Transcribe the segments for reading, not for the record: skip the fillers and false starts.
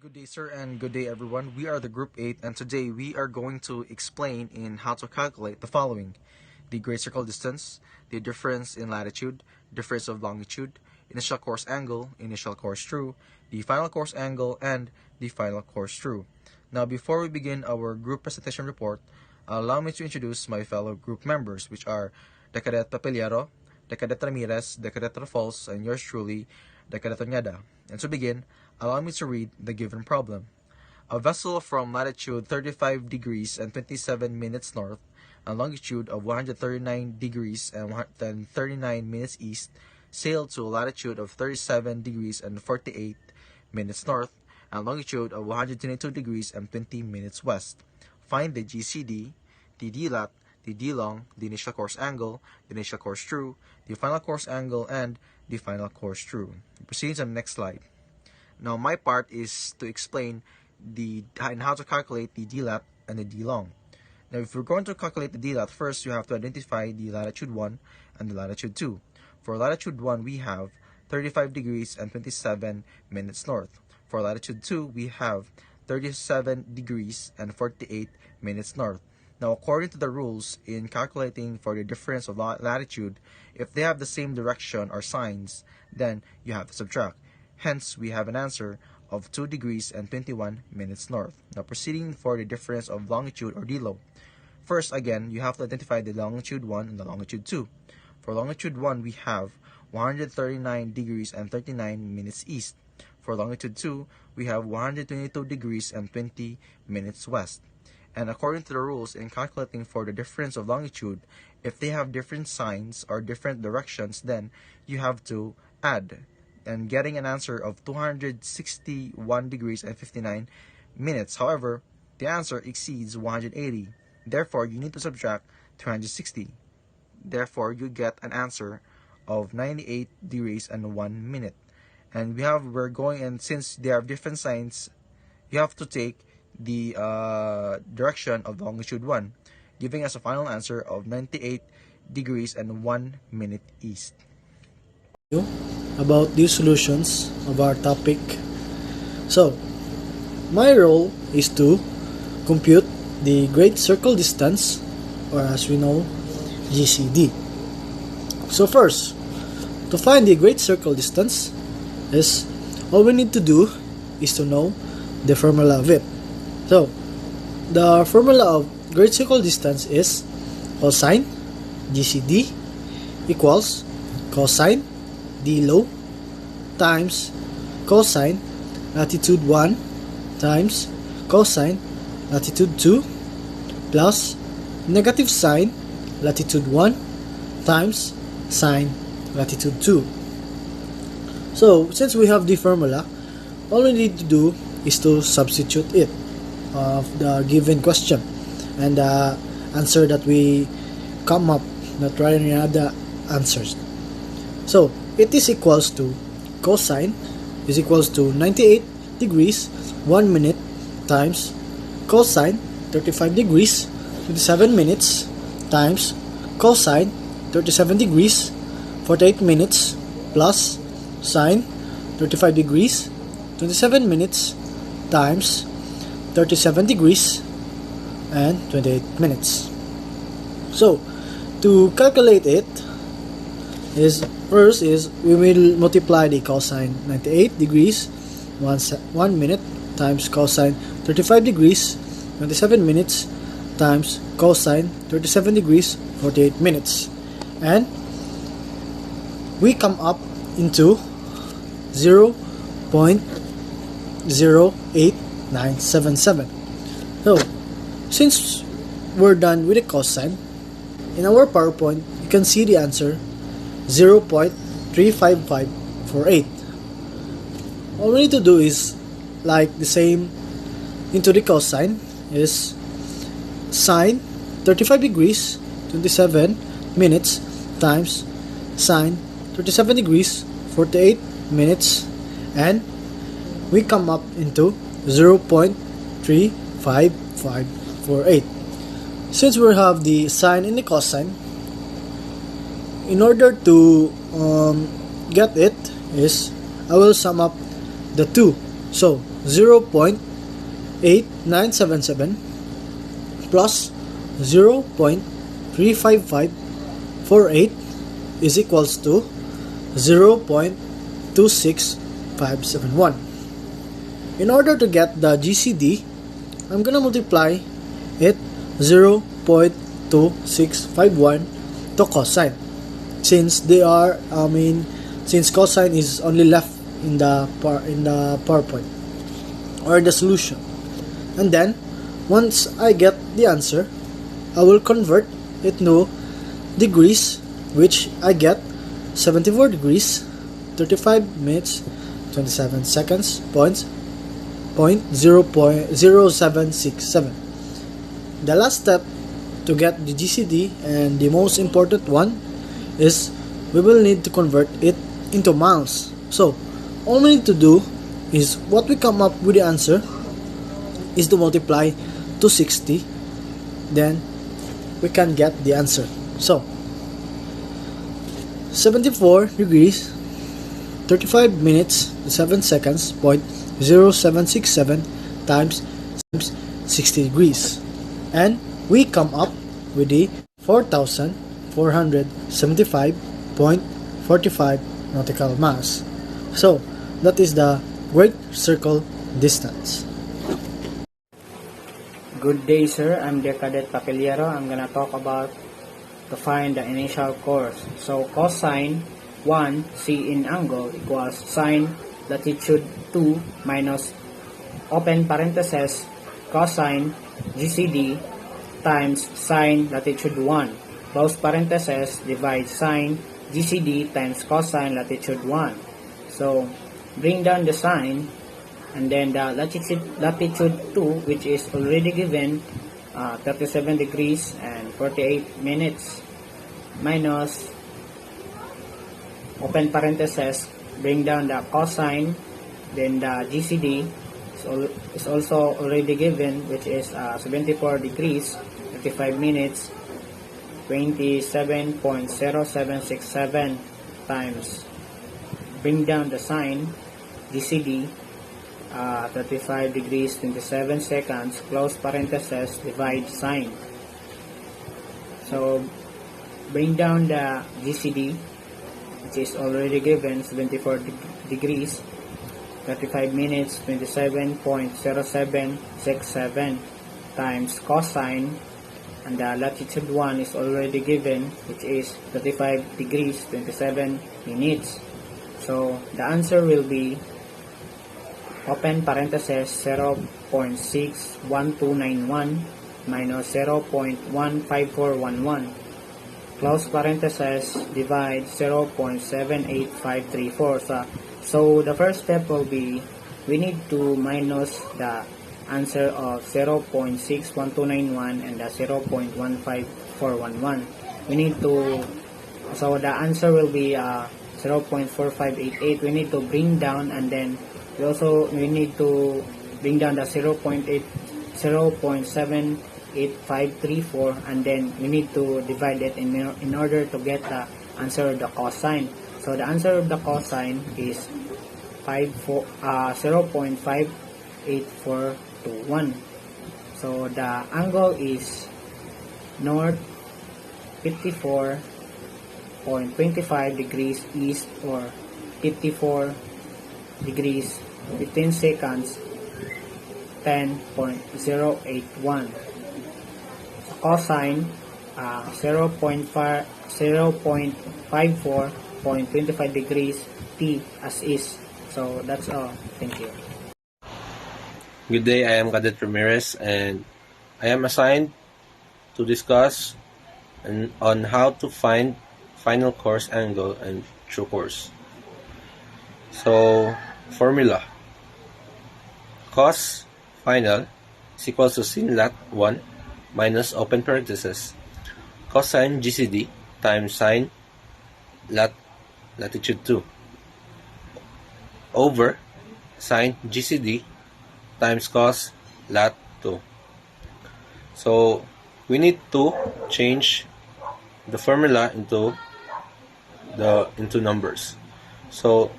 Good day, sir, and good day, everyone. We are the Group 8, and today we are going to explain in how to calculate the following: the great circle distance, the difference in latitude, difference of longitude, initial course angle, initial course true, the final course angle, and the final course true. Now, before we begin our group presentation report, allow me to introduce my fellow group members, which are the Cadet Papeliero, the Cadet Ramirez, the Cadet Rafals, and yours truly, the Cadet Onyada. And to begin, allow me to read the given problem. A vessel from latitude 35 degrees and 27 minutes north and longitude of 139 degrees and 39 minutes east sailed to a latitude of 37 degrees and 48 minutes north and longitude of 122 degrees and 20 minutes west. Find the GCD, the DLAT, the D-long, the initial course angle, the initial course true, the final course angle, and the final course true. Proceed to the next slide. Now, my part is to explain how to calculate the DLAT and the D-long. Now, if we're going to calculate the DLAT, first you have to identify the latitude 1 and the latitude 2. For latitude 1, we have 35 degrees and 27 minutes north. For latitude 2, we have 37 degrees and 48 minutes north. Now, according to the rules in calculating for the difference of latitude, if they have the same direction or signs, then you have to subtract. Hence, we have an answer of 2 degrees and 21 minutes north. Now, proceeding for the difference of longitude or DLO. First, again, you have to identify the longitude 1 and the longitude 2. For longitude 1, we have 139 degrees and 39 minutes east. For longitude 2, we have 122 degrees and 20 minutes west. And according to the rules in calculating for the difference of longitude, if they have different signs or different directions, then you have to add, and getting an answer of 261 degrees and 59 minutes. However, the answer exceeds 180. Therefore, you need to subtract 260. Therefore, you get an answer of 98 degrees and 1 minute. And since they have different signs, you have to take the direction of longitude 1, giving us a final answer of 98 degrees and 1 minute east. About the solutions of our topic. So, my role is to compute the great circle distance, or as we know, GCD. So first, to find the great circle distance, all we need to do is to know the formula of it. So, the formula of great circle distance is cosine GCD equals cosine D low times cosine latitude 1 times cosine latitude 2 plus negative sine latitude 1 times sine latitude 2. So, since we have the formula, all we need to do is to substitute it of the given question and the answer that we come up, not right any other answers. So, it is equals to cosine is equals to 98 degrees 1 minute times cosine 35 degrees 27 minutes times cosine 37 degrees 48 minutes plus sine 35 degrees 27 minutes times 37 degrees and 28 minutes. So, to calculate it, first we will multiply the cosine 98 degrees 1 minute times cosine 35 degrees 27 minutes times cosine 37 degrees 48 minutes, and we come up into 0.08977. So, since we're done with the cosine, in our PowerPoint you can see the answer 0.35548. All we need to do is, like the same into the cosine, is sine 35 degrees 27 minutes times sine 37 degrees 48 minutes, and we come up into 0.35548. Since we have the sine and the cosine, in order to get it, I will sum up the two. So 0.8977 plus 0.35548 is equals to 0.26571. In order to get the GCD, I'm gonna multiply it 0.2651 to cosine, since since cosine is only left in the PowerPoint or the solution. And then once I get the answer, I will convert it to degrees, which I get 74 degrees 35 minutes 27 seconds point 0.0767. The last step to get the GCD, and the most important one, is we will need to convert it into miles. So all we need to do is, what we come up with the answer is to multiply 260, then we can get the answer. So 74 degrees 35 minutes 7 seconds point 0767 times 60 degrees, and we come up with the 4,475.45 nautical miles. So that is the Great Circle Distance. Good day, sir. I'm the Cadet Papeliero. I'm gonna talk about to find the initial course. So cosine 1 C in angle equals sine latitude 2 minus open parentheses cosine GCD times sine latitude 1 close parentheses divide sine GCD times cosine latitude 1. So bring down the sine, and then the latitude 2, which is already given 37 degrees and 48 minutes, minus open parentheses, bring down the cosine, then the GCD is also already given, which is 74 degrees 35 minutes 27.0767 times bring down the sine GCD 35 degrees 27 seconds close parentheses divide sine. So bring down the GCD, which is already given 74 degrees 35 minutes 27.0767 times cosine, and the latitude 1 is already given, which is 35 degrees 27 minutes. So the answer will be open parentheses 0.61291 minus 0.15411 close parentheses divide 0.78534. So the first step will be, we need to minus the answer of 0.61291 and the 0.15411. We need to, so the answer will be 0.4588. We need to bring down, and then we need to bring down the 0.78534, and then we need to divide it in order to get the answer of the cosine. So the answer of the cosine is 0.5841. So the angle is north 54.25 degrees east, or 54 degrees 15 seconds 10.081. So cosine 0.54.25 degrees T as is. So that's all. Thank you. Good day, I am Cadet Ramirez, and I am assigned to discuss on how to find final course angle and true course. So, formula. Cos final is equals to sin lat 1 minus open parentheses cosine GCD times sine latitude 2 over sine GCD times cos lat 2. So we need to change the formula into numbers. So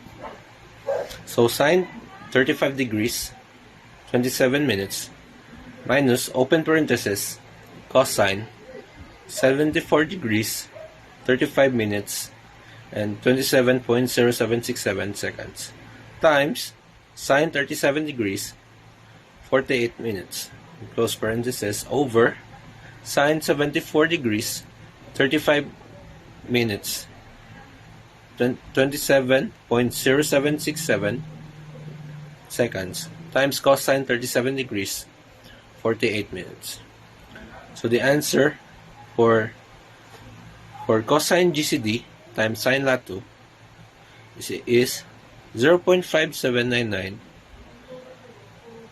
sine 35 degrees 27 minutes minus open parenthesis cosine 74 degrees 35 minutes and 27.0767 seconds times sine 37 degrees 48 minutes close parenthesis over sine 74 degrees 35 minutes 27.0767 seconds times cosine 37 degrees 48 minutes. So the answer for cosine GCD times sine lat2 is 0.5799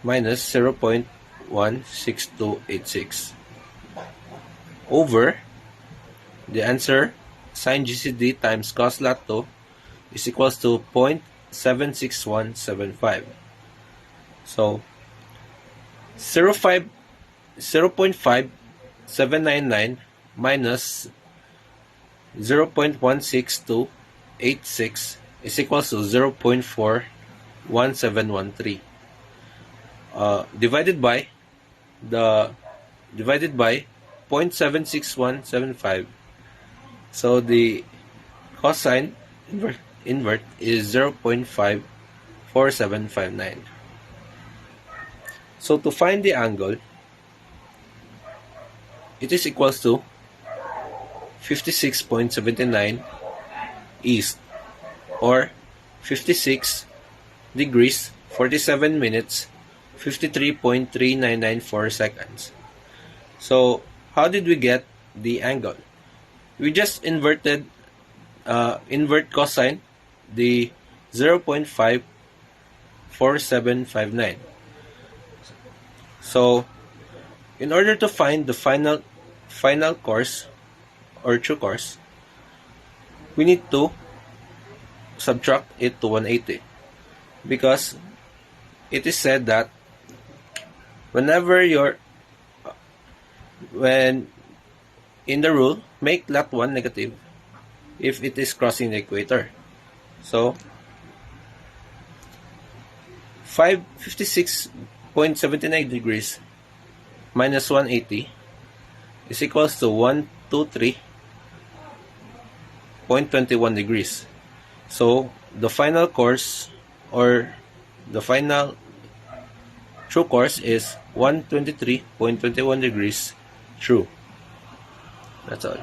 minus 0.16286 over the answer sine GCD times cos lat2 is equals to 0.76175. So 0.5799 minus 0.16286 is equals to 0.41713 divided by 0.76175. So the cosine invert is 0.54759. So to find the angle, it is equals to 56.79 east or 56 degrees 47 minutes 53.3994 seconds. So how did we get the angle? We just invert cosine the 0.54759. So in order to find the final course or true course, we need to subtract it to 180 because it is said that when in the rule, make lat 1 negative if it is crossing the equator. So 56.79 degrees minus 180 is equals to 123.21 degrees. So the final course or the final true course is 123.21 degrees true. That's all.